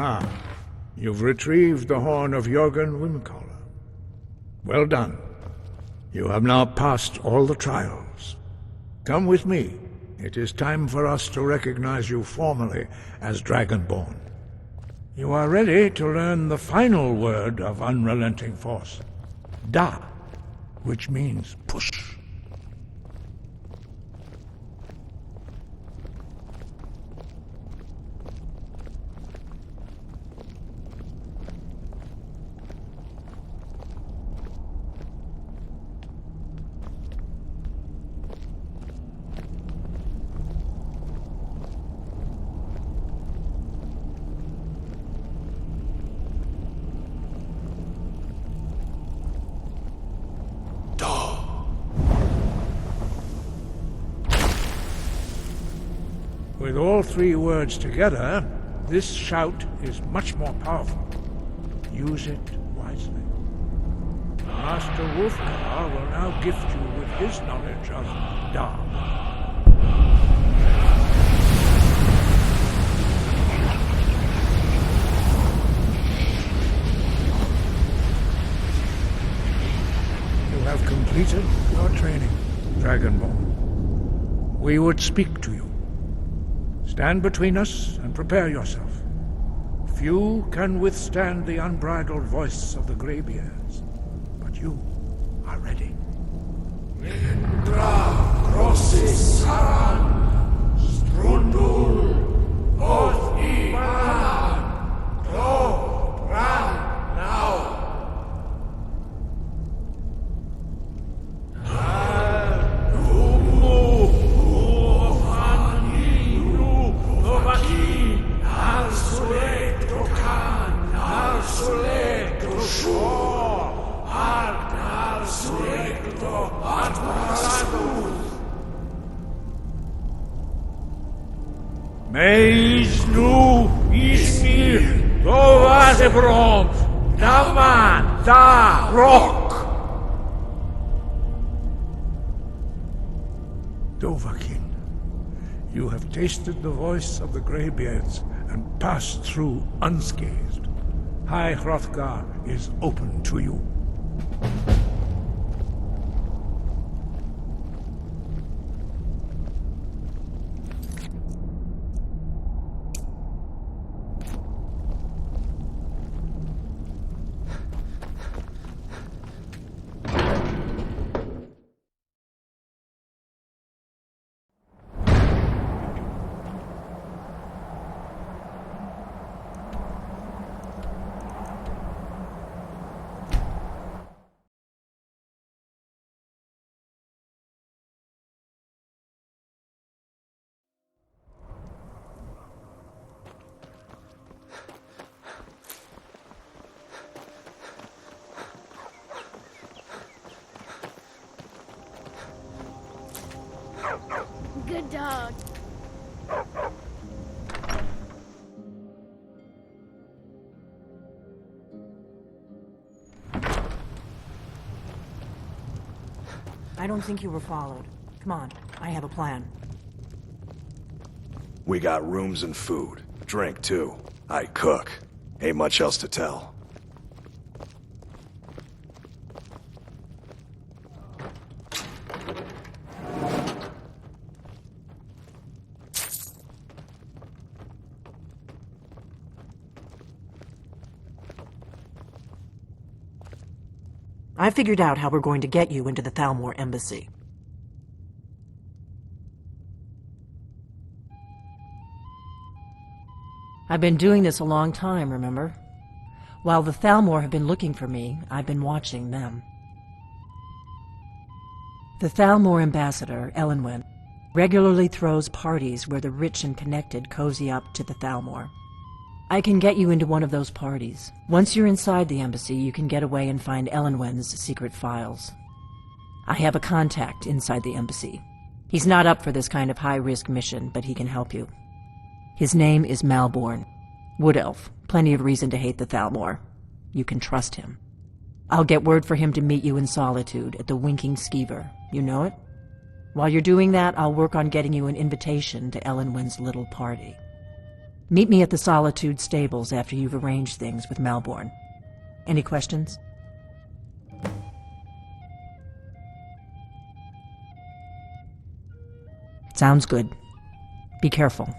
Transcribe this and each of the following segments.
Ah, you've retrieved the horn of Jörgen Windcaller. Well done. You have now passed all the trials. Come with me. It is time for us to recognize you formally as Dragonborn. You are ready to learn the final word of unrelenting force. Da, which means push. With all three words together, this shout is much more powerful. Use it wisely. Master Wolfgar will now gift you with his knowledge of Da. You have completed your training, Dragonborn. We would speak to you. Stand between us and prepare yourself. Few can withstand the unbridled voice of the Greybeards, but you are ready. Indra crosses Saran, Strundul, Oth Iban, Pro, Ran, now. Meis nu ismir, Dovazebrom, Daman, Da, Rock. Dovahkiin, you have tasted the voice of the Greybeards and passed through unscathed. High Hrothgar is open to you. Good dog. I don't think you were followed. Come on, I have a plan. We got rooms and food. Drink, too. I cook. Ain't much else to tell. I figured out how we're going to get you into the Thalmor embassy. I've been doing this a long time, remember? While the Thalmor have been looking for me, I've been watching them. The Thalmor ambassador, Elenwen, regularly throws parties where the rich and connected cozy up to the Thalmor. I can get you into one of those parties. Once you're inside the embassy, you can get away and find Elenwen's secret files. I have a contact inside the embassy. He's not up for this kind of high-risk mission, but he can help you. His name is Malborn. Wood Elf. Plenty of reason to hate the Thalmor. You can trust him. I'll get word for him to meet you in Solitude at the Winking Skeever. You know it? While you're doing that, I'll work on getting you an invitation to Elenwen's little party. Meet me at the Solitude stables after you've arranged things with Malborn. Any questions? Sounds good. Be careful.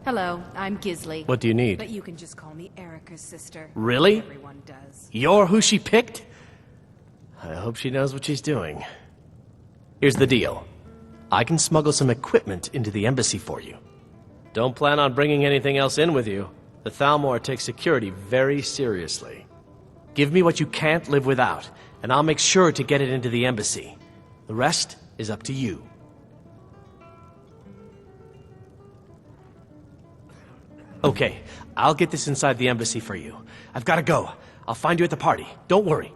Hello, I'm Gisley. What do you need? But you can just call me Erica's sister. Really? Everyone does. You're who she picked? I hope she knows what she's doing. Here's the deal. I can smuggle some equipment into the embassy for you. Don't plan on bringing anything else in with you. The Thalmor takes security very seriously. Give me what you can't live without, and I'll make sure to get it into the embassy. The rest is up to you. Okay, I'll get this inside the embassy for you. I've got to go. I'll find you at the party. Don't worry.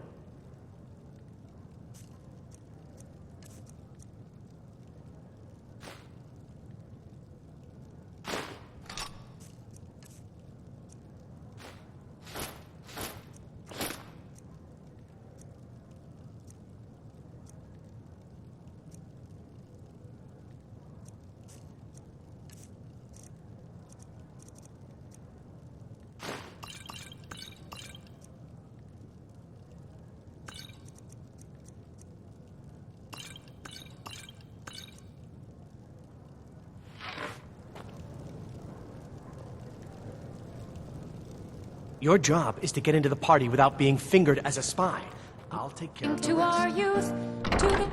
Your job is to get into the party without being fingered as a spy. I'll take care of the To rest. our youth, to the...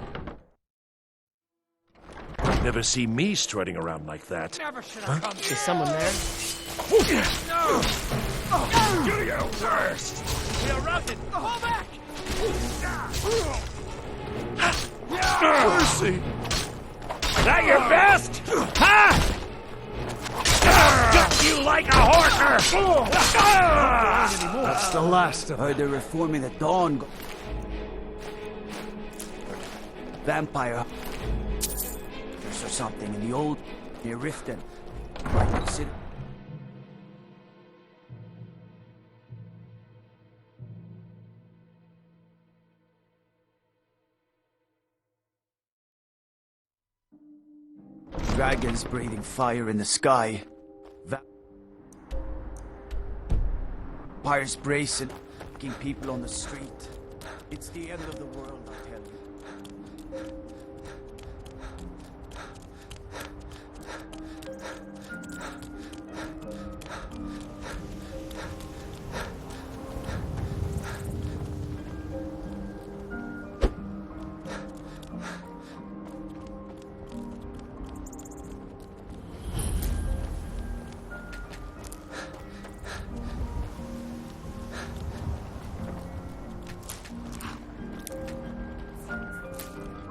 Never see me strutting around like that. Is someone there? Do you first? We are routed! Fall back! Mercy! That your best? Huh? You like a horker! That's the last of Heard they're reforming the Dawn. Vampire. Or something in the old near Riften. Might consider. Dragons breathing fire in the sky. Vampires bracing, killing people on the street. It's the end of the world, I tell you.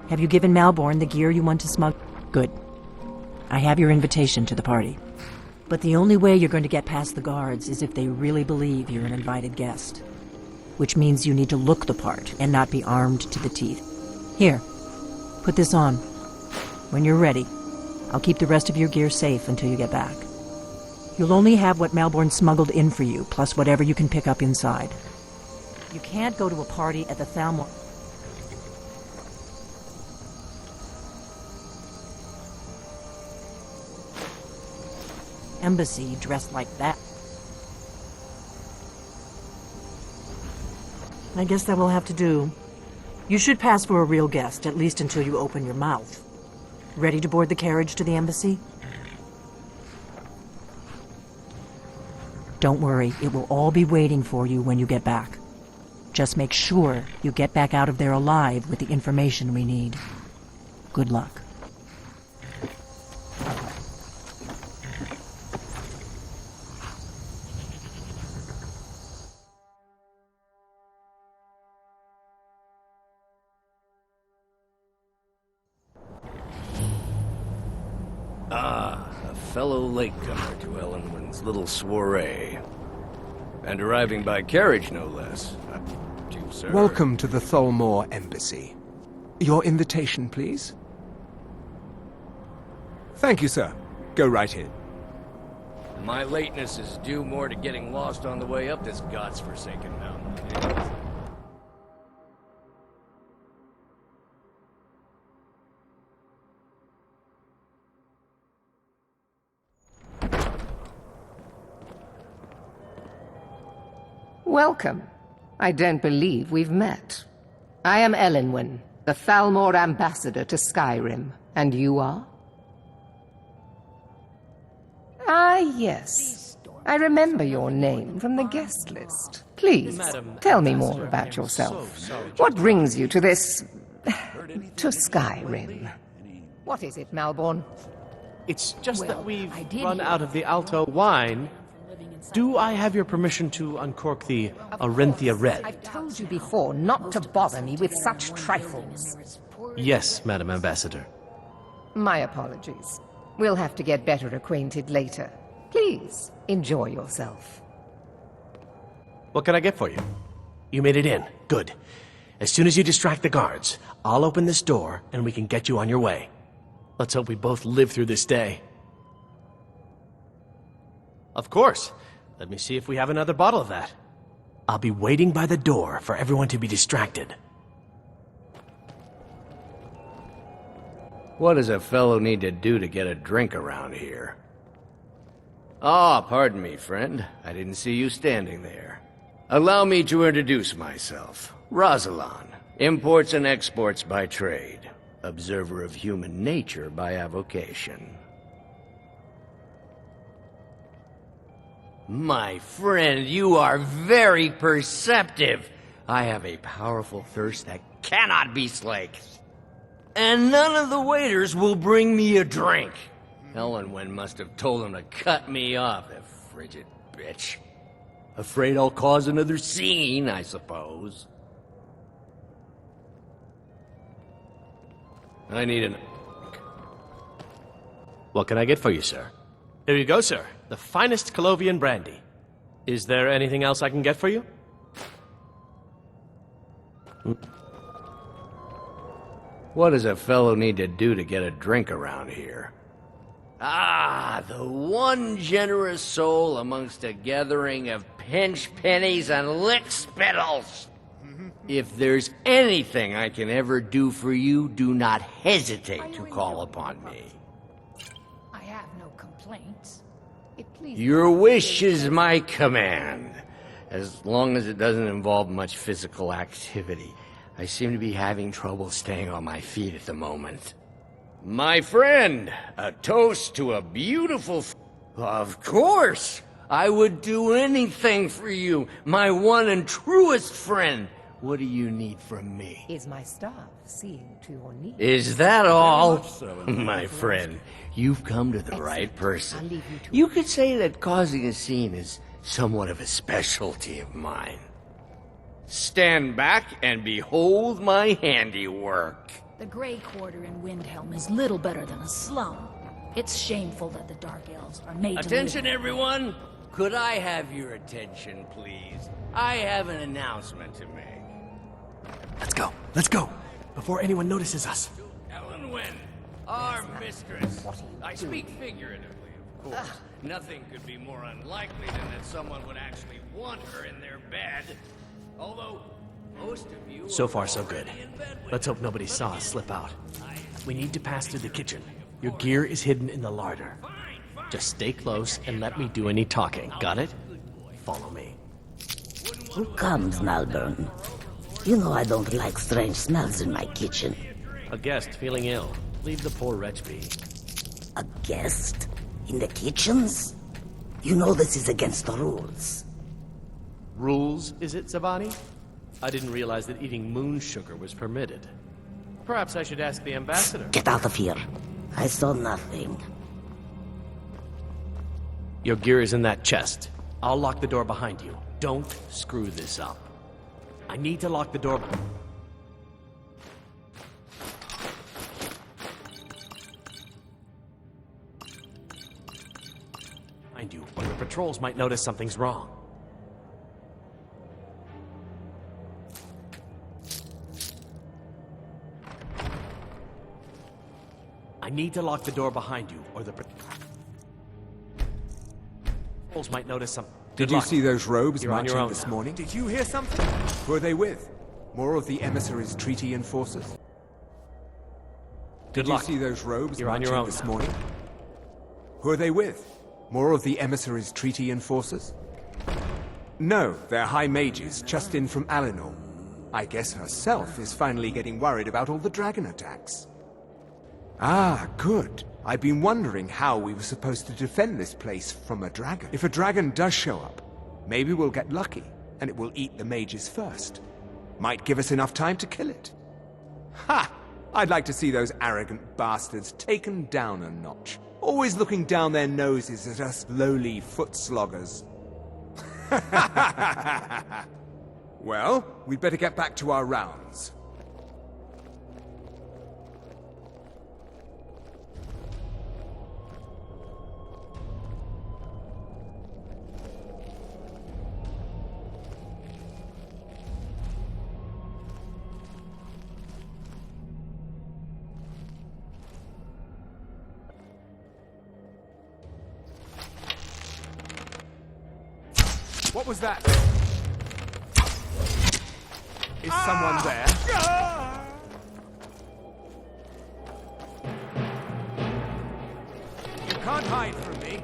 Have you given Malborn the gear you want to smuggle? Good. I have your invitation to the party. But the only way you're going to get past the guards is if they really believe you're an invited guest. Which means you need to look the part and not be armed to the teeth. Here, put this on. When you're ready, I'll keep the rest of your gear safe until you get back. You'll only have what Malborn smuggled in for you, plus whatever you can pick up inside. You can't go to a party at the Thalmor. embassy dressed like that. I guess that will have to do. You should pass for a real guest, at least until you open your mouth. Ready to board the carriage to the embassy? Don't worry, it will all be waiting for you when you get back. Just make sure you get back out of there alive with the information we need. Good luck. A fellow latecomer to Ellenwin's little soiree. And arriving by carriage, no less. To you, sir. Welcome to the Thalmor Embassy. Your invitation, please? Thank you, sir. Go right in. My lateness is due more to getting lost on the way up this god's-forsaken mountain. Welcome. I don't believe we've met. I am Ellenwin, the Thalmor ambassador to Skyrim. And you are? Ah, yes. I remember your name from the guest list. Please, tell me more about yourself. What brings you to this... to Skyrim? What is it, Malborn? It's just that we've run out of the Alto wine. Do I have your permission to uncork the Arenthia Red? I've told you before not to bother me with such trifles. Yes, Madam Ambassador. My apologies. We'll have to get better acquainted later. Please, enjoy yourself. What can I get for you? You made it in. Good. As soon as you distract the guards, I'll open this door and we can get you on your way. Let's hope we both live through this day. Of course. Let me see if we have another bottle of that. I'll be waiting by the door for everyone to be distracted. What does a fellow need to do to get a drink around here? Ah, pardon me, friend. I didn't see you standing there. Allow me to introduce myself. Rosalan, imports and exports by trade. Observer of human nature by avocation. My friend, you are very perceptive. I have a powerful thirst that cannot be slaked. And none of the waiters will bring me a drink. Ellenwin must have told them to cut me off, the frigid bitch. Afraid I'll cause another scene, I suppose. I need an... What can I get for you, sir? Here you go, sir. The finest Colovian brandy. Is there anything else I can get for you? What does a fellow need to do to get a drink around here? Ah, the one generous soul amongst a gathering of pinch pennies and lick spittles. If there's anything I can ever do for you, do not hesitate to call upon me. I have no complaints. Your wish is my command, as long as it doesn't involve much physical activity. I seem to be having trouble staying on my feet at the moment. My friend, a toast to a beautiful... Of course! I would do anything for you, my one and truest friend. What do you need from me? Is my staff seeing to your needs? Is that all? My friend, you've come to the right person. You could say that causing a scene is somewhat of a specialty of mine. Stand back and behold my handiwork. The Grey Quarter in Windhelm is little better than a slum. It's shameful that the Dark Elves are made Attention, to live. everyone! Could I have your attention, please? I have an announcement to make. Let's go, before anyone notices us. Ellenwin, our mistress. I speak figuratively, of course. Nothing could be more unlikely than that someone would actually want her in their bed. Although, most of you So are far, so good. already in bed with Let's her. hope nobody saw us slip out. We need to pass through the kitchen. Your gear is hidden in the larder. Just stay close and let me do any talking. Got it? Follow me. Who comes, Malburn? You know I don't like strange smells in my kitchen. A guest feeling ill. Leave the poor wretch be. A guest? In the kitchens? You know this is against the rules. Rules, is it, Zavani? I didn't realize that eating moon sugar was permitted. Perhaps I should ask the ambassador. Get out of here. I saw nothing. Your gear is in that chest. I'll lock the door behind you. Don't screw this up. I need to lock the door. Behind you, or the patrols might notice something's wrong. I need to lock the door behind you, or the patrols might notice something. Did you see those robes You're on your marching own this now. morning? Did you hear something? Who are they with? More of the emissaries' treaty enforcers? Good Did luck. you see those robes You're on marching your own this now. morning? Who are they with? More of the emissaries' treaty enforcers? No, they're high mages, just in from Alinor. I guess herself is finally getting worried about all the dragon attacks. Ah, good. I've been wondering how we were supposed to defend this place from a dragon. If a dragon does show up, maybe we'll get lucky, and it will eat the mages first. Might give us enough time to kill it. Ha! I'd like to see those arrogant bastards taken down a notch. Always looking down their noses at us lowly foot sloggers. Well, we'd better get back to our rounds. What was that? Is someone there? You can't hide from me.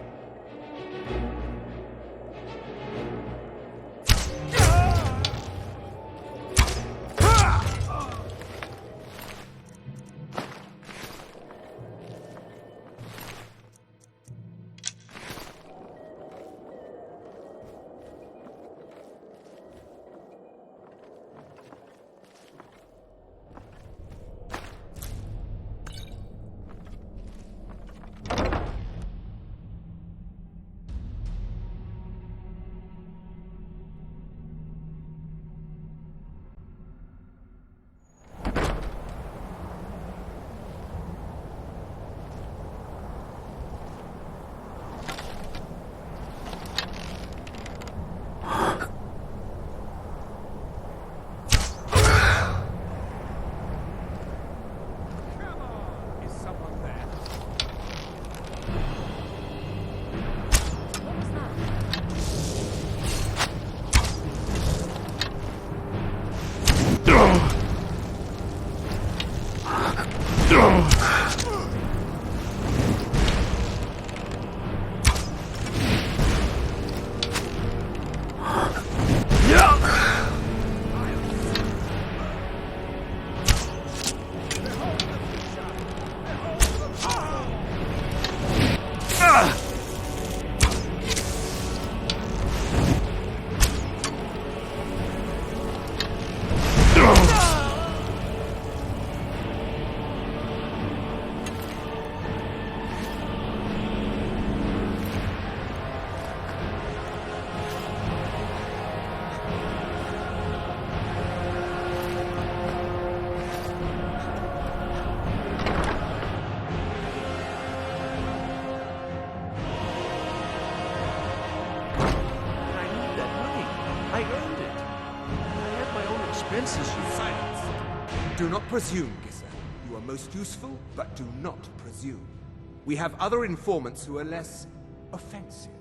Do not presume, Gissa. You are most useful, but do not presume. We have other informants who are less offensive.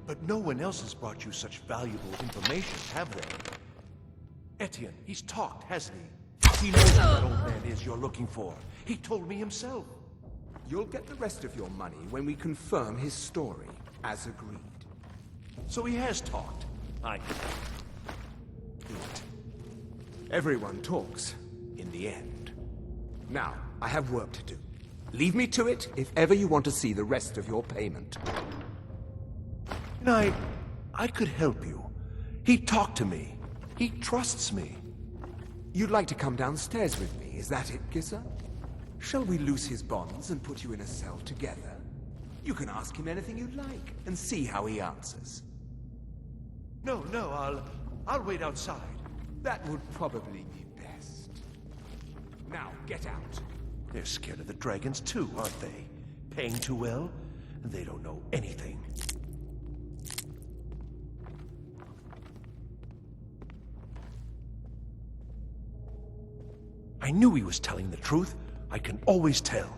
But no one else has brought you such valuable information, have they? Etienne, he's talked, hasn't he? He knows who that old man is you're looking for. He told me himself. You'll get the rest of your money when we confirm his story, as agreed. So he has talked. Everyone talks, in the end. Now, I have work to do. Leave me to it if ever you want to see the rest of your payment. And I could help you. He talked to me. He trusts me. You'd like to come downstairs with me, is that it, GZA? Shall we loose his bonds and put you in a cell together? You can ask him anything you like, and see how he answers. No, I'll wait outside. That would probably be best. Now, get out. They're scared of the dragons too, aren't they? Paying too well? They don't know anything. I knew he was telling the truth. I can always tell.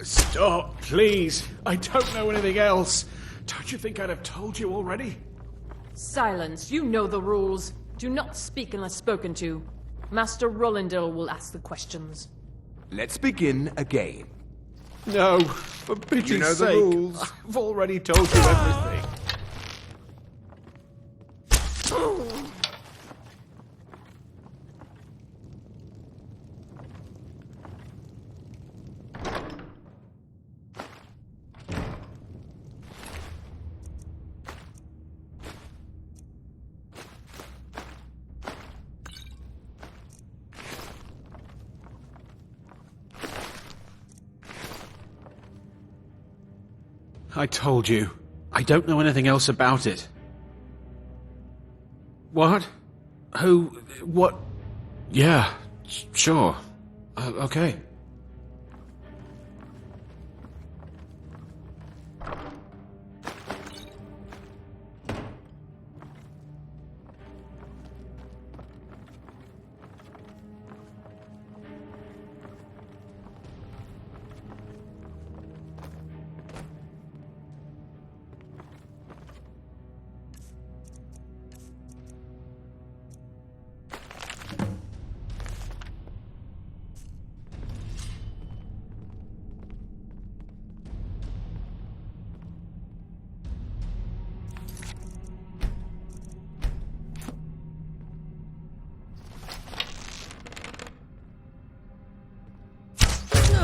Stop, please. I don't know anything else. Don't you think I'd have told you already? Silence. You know the rules. Do not speak unless spoken to. Master Rollindale will ask the questions. Let's begin again. No, for pity's You know the sake. rules. I've already told you everything. I told you. I don't know anything else about it. What? Who? What? Yeah, sure. Okay.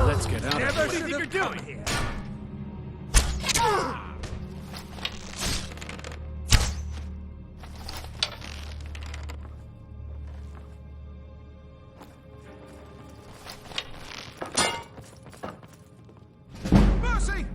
Let's get out of here. What do you think you're doing here? Mercy!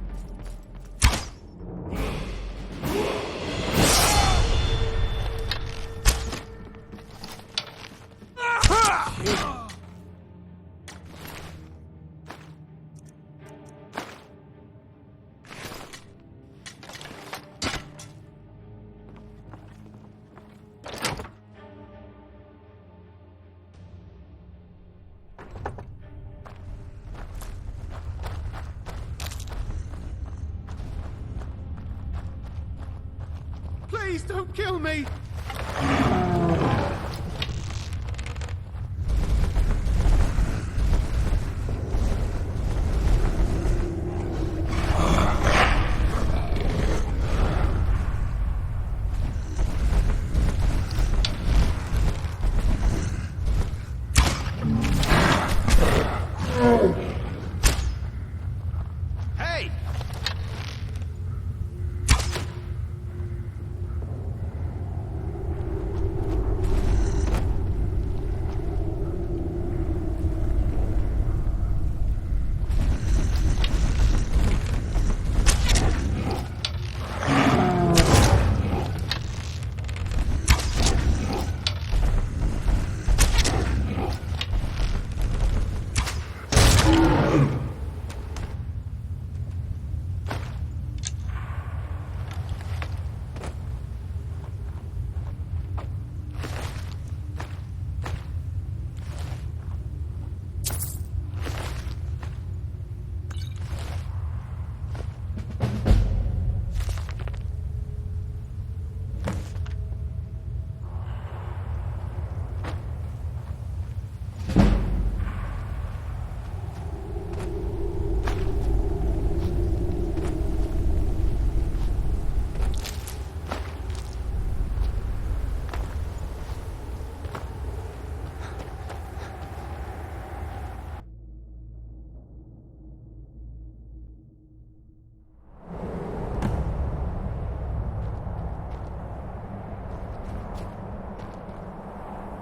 Please don't kill me!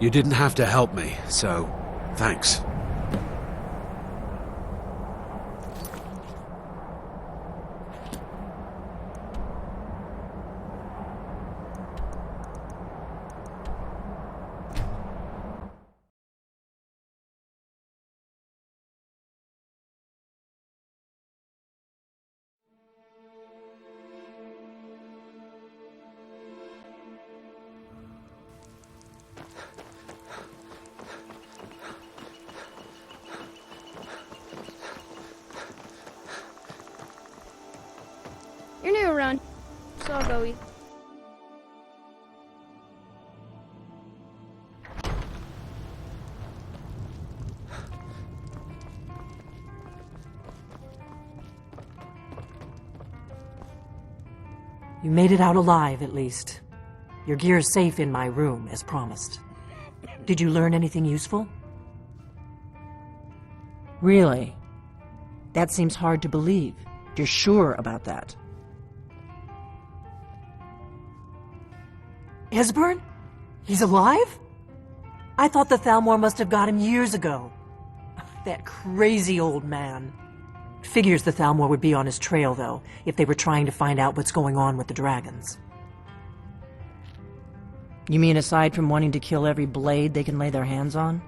You didn't have to help me, so thanks. You're new around, so I'll go eat. You made it out alive, at least. Your gear's safe in my room, as promised. Did you learn anything useful? Really? That seems hard to believe. You're sure about that? Esbern? He's alive? I thought the Thalmor must have got him years ago. That crazy old man. Figures the Thalmor would be on his trail, though, if they were trying to find out what's going on with the dragons. You mean aside from wanting to kill every blade they can lay their hands on?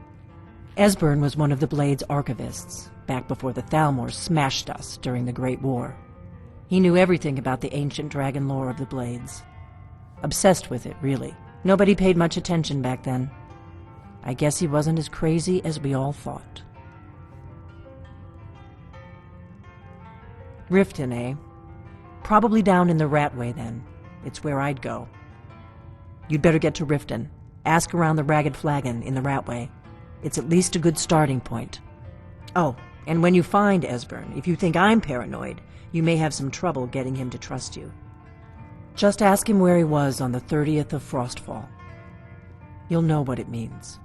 Esbern was one of the Blade's archivists, back before the Thalmor smashed us during the Great War. He knew everything about the ancient dragon lore of the Blades. Obsessed with it, really. Nobody paid much attention back then. I guess he wasn't as crazy as we all thought. Riften, eh? Probably down in the Ratway, then. It's where I'd go. You'd better get to Riften. Ask around the Ragged Flagon in the Ratway. It's at least a good starting point. Oh, and when you find Esbern, if you think I'm paranoid, you may have some trouble getting him to trust you. Just ask him where he was on the 30th of Frostfall. You'll know what it means.